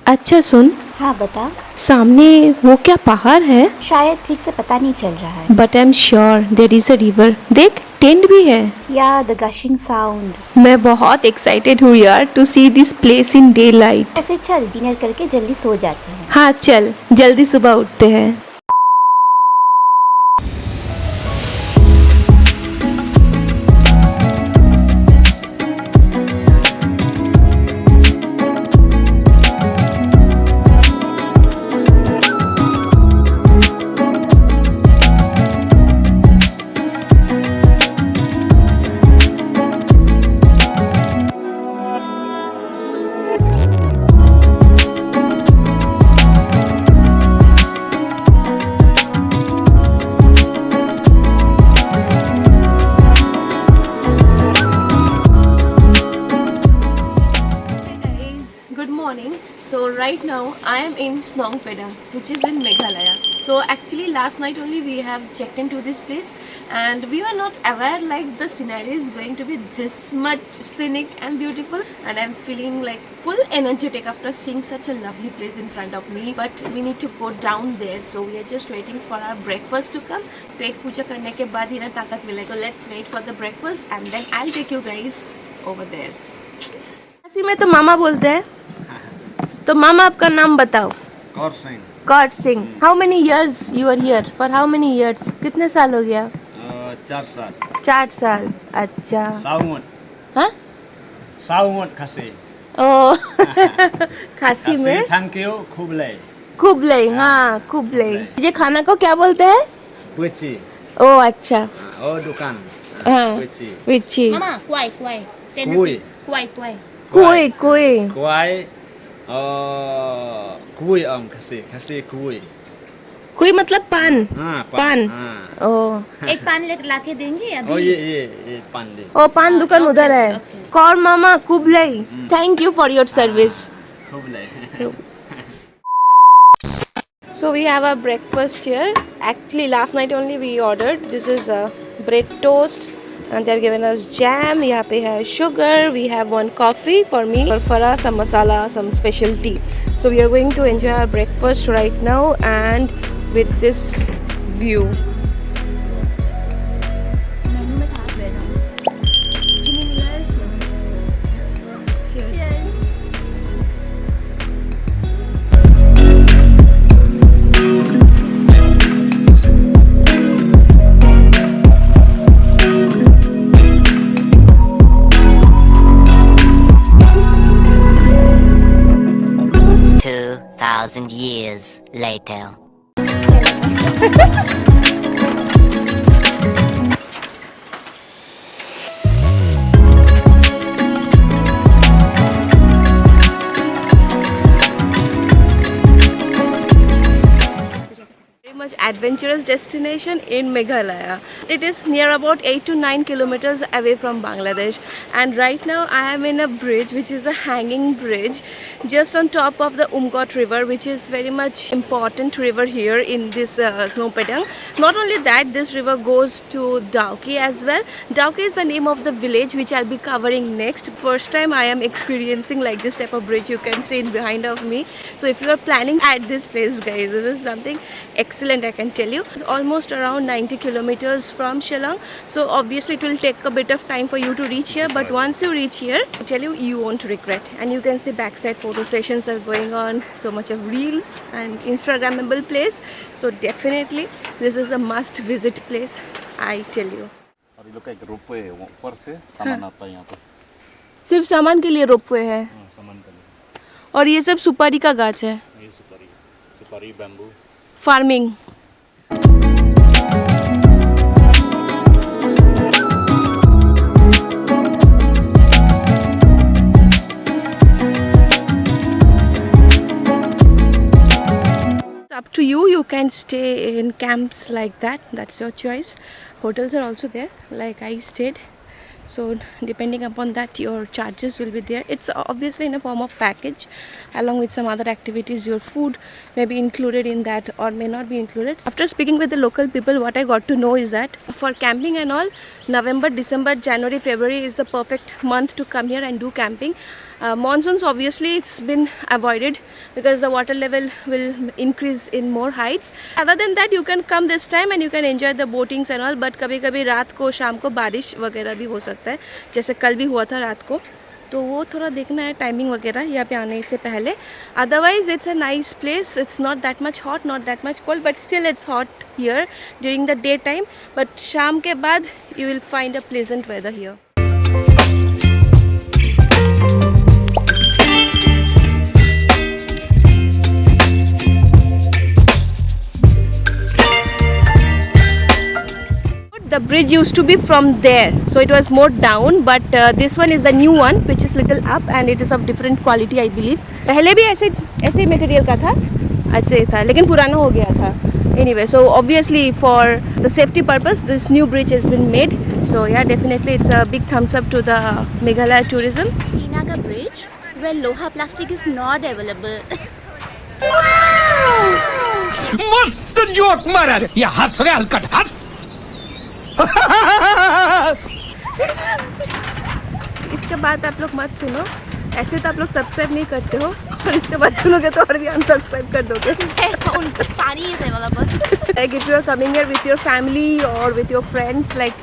अच्छा सुन, हाँ बता। सामने वो क्या पहाड़ है? शायद ठीक से पता नहीं चल रहा है। But I am sure there is a river. देख, टेंट भी है। या द गशिंग साउंड। मैं बहुत एक्साइटेड हूँ यार to see this place in daylight. तो फिर चल डिनर करके जल्दी सो जाते हैं। हाँ चल, जल्दी सुबह उठते हैं। Good morning. So right now I am in Snong Pedang, which is in Meghalaya. So actually last night only we have checked into this place, and we were not aware like the scenery is going to be this much scenic and beautiful, and I'm feeling like full energetic after seeing such a lovely place in front of me. But we need to go down there, so we are just waiting for our breakfast to come. पेट पूजा करने के बाद ही ना ताकत मिलेगा. Let's wait for the breakfast and then I'll take you guys over there. ऐसी में तो मामा बोलते हैं. तो मामा आपका नाम बताओ. Kaur Singh. Kaur Singh. How many years you are here? For how many years? कितने साल हो गया? 4 साल. 4 साल. अच्छा. साउमट. हाँ? साउमट खासी. ओ खासी में थैंक यू खुबले. कुबले. हाँ कुबले. ये खाना को क्या बोलते हैं? पुची. ओ अच्छा. ओ दुकान. हाँ. पुची. विची. Mama, kuai. 10 Kuai. rupees. Kuai. कुई कुई. कुआई. कुई खासी कुई. कुई मतलब पान. हाँ पान. हाँ. ओ एक पान लाके देंगे ओ अभी. ये पान दे. ओ पान दुकान okay, उधर है. okay. कौर मामा कुबले. Thank you for your service. खुबले. So we have our breakfast here. Actually last night only we ordered. This is a bread toast and they are giving us jam. यहाँ पे है sugar. We have one coffee for me. और फरा some masala, some special tea. So we are going to enjoy our breakfast right now and with this view. मेनू में था bread. चीनी मिला है इसमें. Cheers. Two 2,000 years later. Much adventurous destination in Meghalaya. It is near about 8 to 9 kilometers away from Bangladesh, and right now I am in a bridge which is a hanging bridge just on top of the Umgot river, which is very much important river here in this Snong Pedang. Not only that, this river goes to Dauki as well. Dauki is the name of the village which I'll be covering next. First time I am experiencing like this type of bridge, you can see in behind of me. So if you are planning at this place guys, this is something excellent, I can tell you. It's almost around 90 kilometers from Shillong, so obviously it will take a bit of time for you to reach here, but once you reach here, I tell you, you won't regret. And you can see backside photo sessions are going on, so much of reels and Instagrammable place. So definitely this is a must visit place, I tell you. और ये लोग का एक ropeway है ऊपर से सामान आता है यहाँ पे. सिर्फ सामान के लिए रोपवे है सामान का लिए. और ये सब सुपारी का गाछ है. ये सुपारी bamboo. Farming. Up to you, you can stay in camps like that, that's your choice. Hotels are also there like I stayed, so depending upon that your charges will be there. It's obviously in a form of package along with some other activities. Your food may be included in that or may not be included. After speaking with the local people, what I got to know is that for camping and all, November, December, January, February is the perfect month to come here and do camping. Monsoons, obviously, it's been avoided because the water level will increase in more heights. Other than that, you can come this time and you can enjoy the boatings and all. But कभी कभी रात को शाम को बारिश वगैरह भी हो सकता है, जैसे कल भी हुआ था रात को. तो वो थोड़ा देखना है टाइमिंग वगैरह यहाँ पे आने से पहले. Otherwise it's a nice place. It's not that much hot, not that much cold, but still it's hot here during the day time. But शाम के बाद you will find a pleasant weather here. The bridge used to be from there, so it was more down, but this one is the new one which is little up and it is of different quality, I believe. पहले भी ऐसे material का था, अच्छे था, लेकिन पुराना हो गया था. Anyway, so obviously for the safety purpose this new bridge has been made. So yeah, definitely it's a big thumbs up to the Meghalaya tourism. Naga Bridge, where Loha plastic is not available. मस्त joke मारा रे ये हंस रे हलकट हंस इसके बाद आप लोग मत सुनो, ऐसे तो आप लोग सब्सक्राइब नहीं करते हो और इसके बाद सुनोगे तो और भी अनसब्सक्राइब कर दोगे. Pani is available. Like if you are coming here with your family or with your friends, like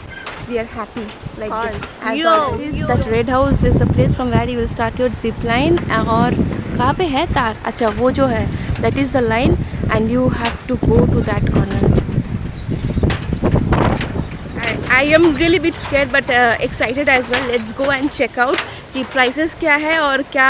we are happy like this as always. That red house is the place from where you will start your zip line. और कहाँ पे है तार? अच्छा वो जो है, that is the line and you have to go to that corner. I am really bit scared but excited as well. Let's go and check out कि prices क्या है और क्या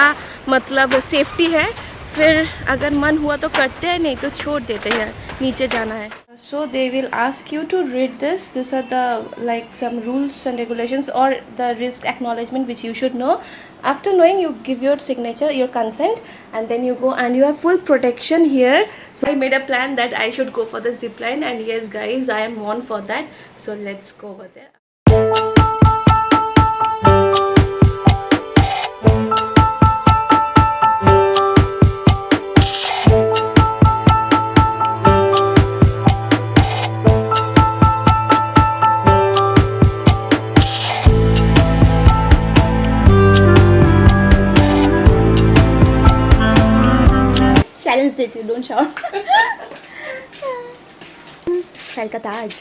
मतलब safety है. फिर अगर मन हुआ तो करते हैं, नहीं तो छोड़ देते हैं, नीचे जाना है. So they will ask you to read this. These are the like some rules and regulations or the risk acknowledgement which you should know. After knowing, you give your signature, your consent, and then you go and you have full protection here. So I made a plan that I should go for the zip line, and yes guys, I am on for that. So let's go over there. Challenge देती हूँ, don't shout. Sal ka Taj.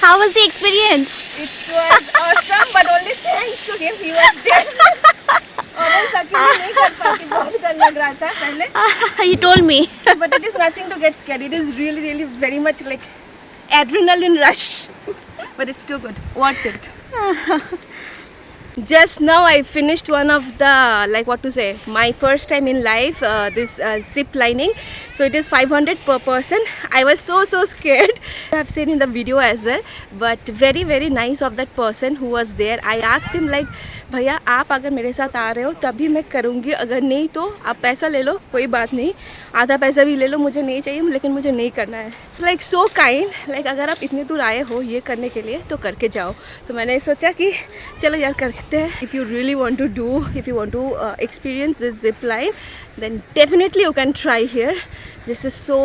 How was the experience? It was awesome, but only thanks to him, he was there. और हम अकेले नहीं कर पाती, बहुत डर लग रहा था पहले. He told me. But it is nothing to get scared. It is really, really very much like adrenaline rush. But it's too good. Worth it. Just now I finished one of the, like what to say, my first time in life, this zip lining. So it is 500 per person. I was so scared. I have seen in the video as well. But very, very nice of that person who was there. I asked him like, भैया आप अगर मेरे साथ आ रहे हो तभी मैं करूँगी, अगर नहीं तो आप पैसा ले लो, कोई बात नहीं, आधा पैसा भी ले लो, मुझे नहीं चाहिए, लेकिन मुझे नहीं करना है। लाइक सो काइंड, लाइक अगर आप इतने दूर आए हो ये करने के लिए तो करके जाओ। तो मैंने सोचा कि चलो यार करते हैं। If you really want to do, if you want to experience this zip line, then definitely you can try here. This is so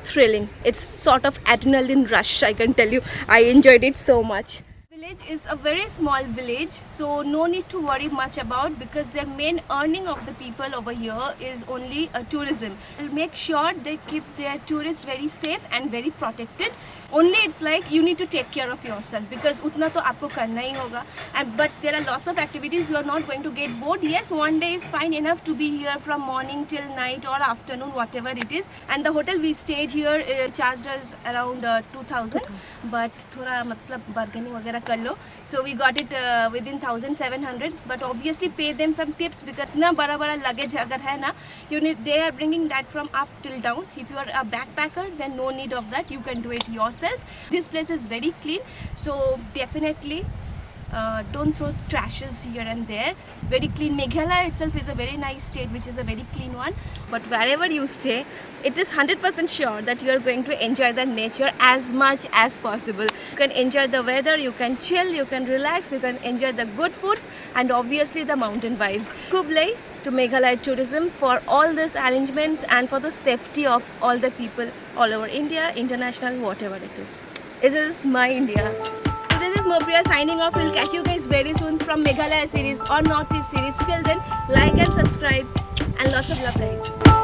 thrilling. It's sort of adrenaline rush, I can tell you. I enjoyed it so much. Village is a very small village, so no need to worry much about, because their main earning of the people over here is only tourism. They'll make sure they keep their tourists very safe and very protected. Only it's like you need to take care of yourself, because उतना तो आपको करना ही होगा. And but there are lots of activities. You are not going to get bored. Yes, one day is fine enough to be here from morning till night or afternoon, whatever it is. And the hotel we stayed here charged us around 2,000. But थोड़ा मतलब bargaining वगैरह कर लो. So we got it within 1,700. But obviously pay them some tips, because इतना बड़ा luggage अगर है ना, they are bringing that from up till down. If you are a backpacker, then no need of that. You can do it yourself. This place is very clean, so definitely don't throw trashes here and there. Very clean. Meghalaya itself is a very nice state, which is a very clean one. But wherever you stay, it is 100% sure that you are going to enjoy the nature as much as possible. You can enjoy the weather, you can chill, you can relax, you can enjoy the good foods, and obviously the mountain vibes. Kublai to Meghalaya Tourism for all these arrangements and for the safety of all the people all over India, international, whatever it is. This is my India. So this is Mopriya signing off. We'll catch you guys very soon from Meghalaya series or Northeast series. Till then, like and subscribe, and lots of love guys.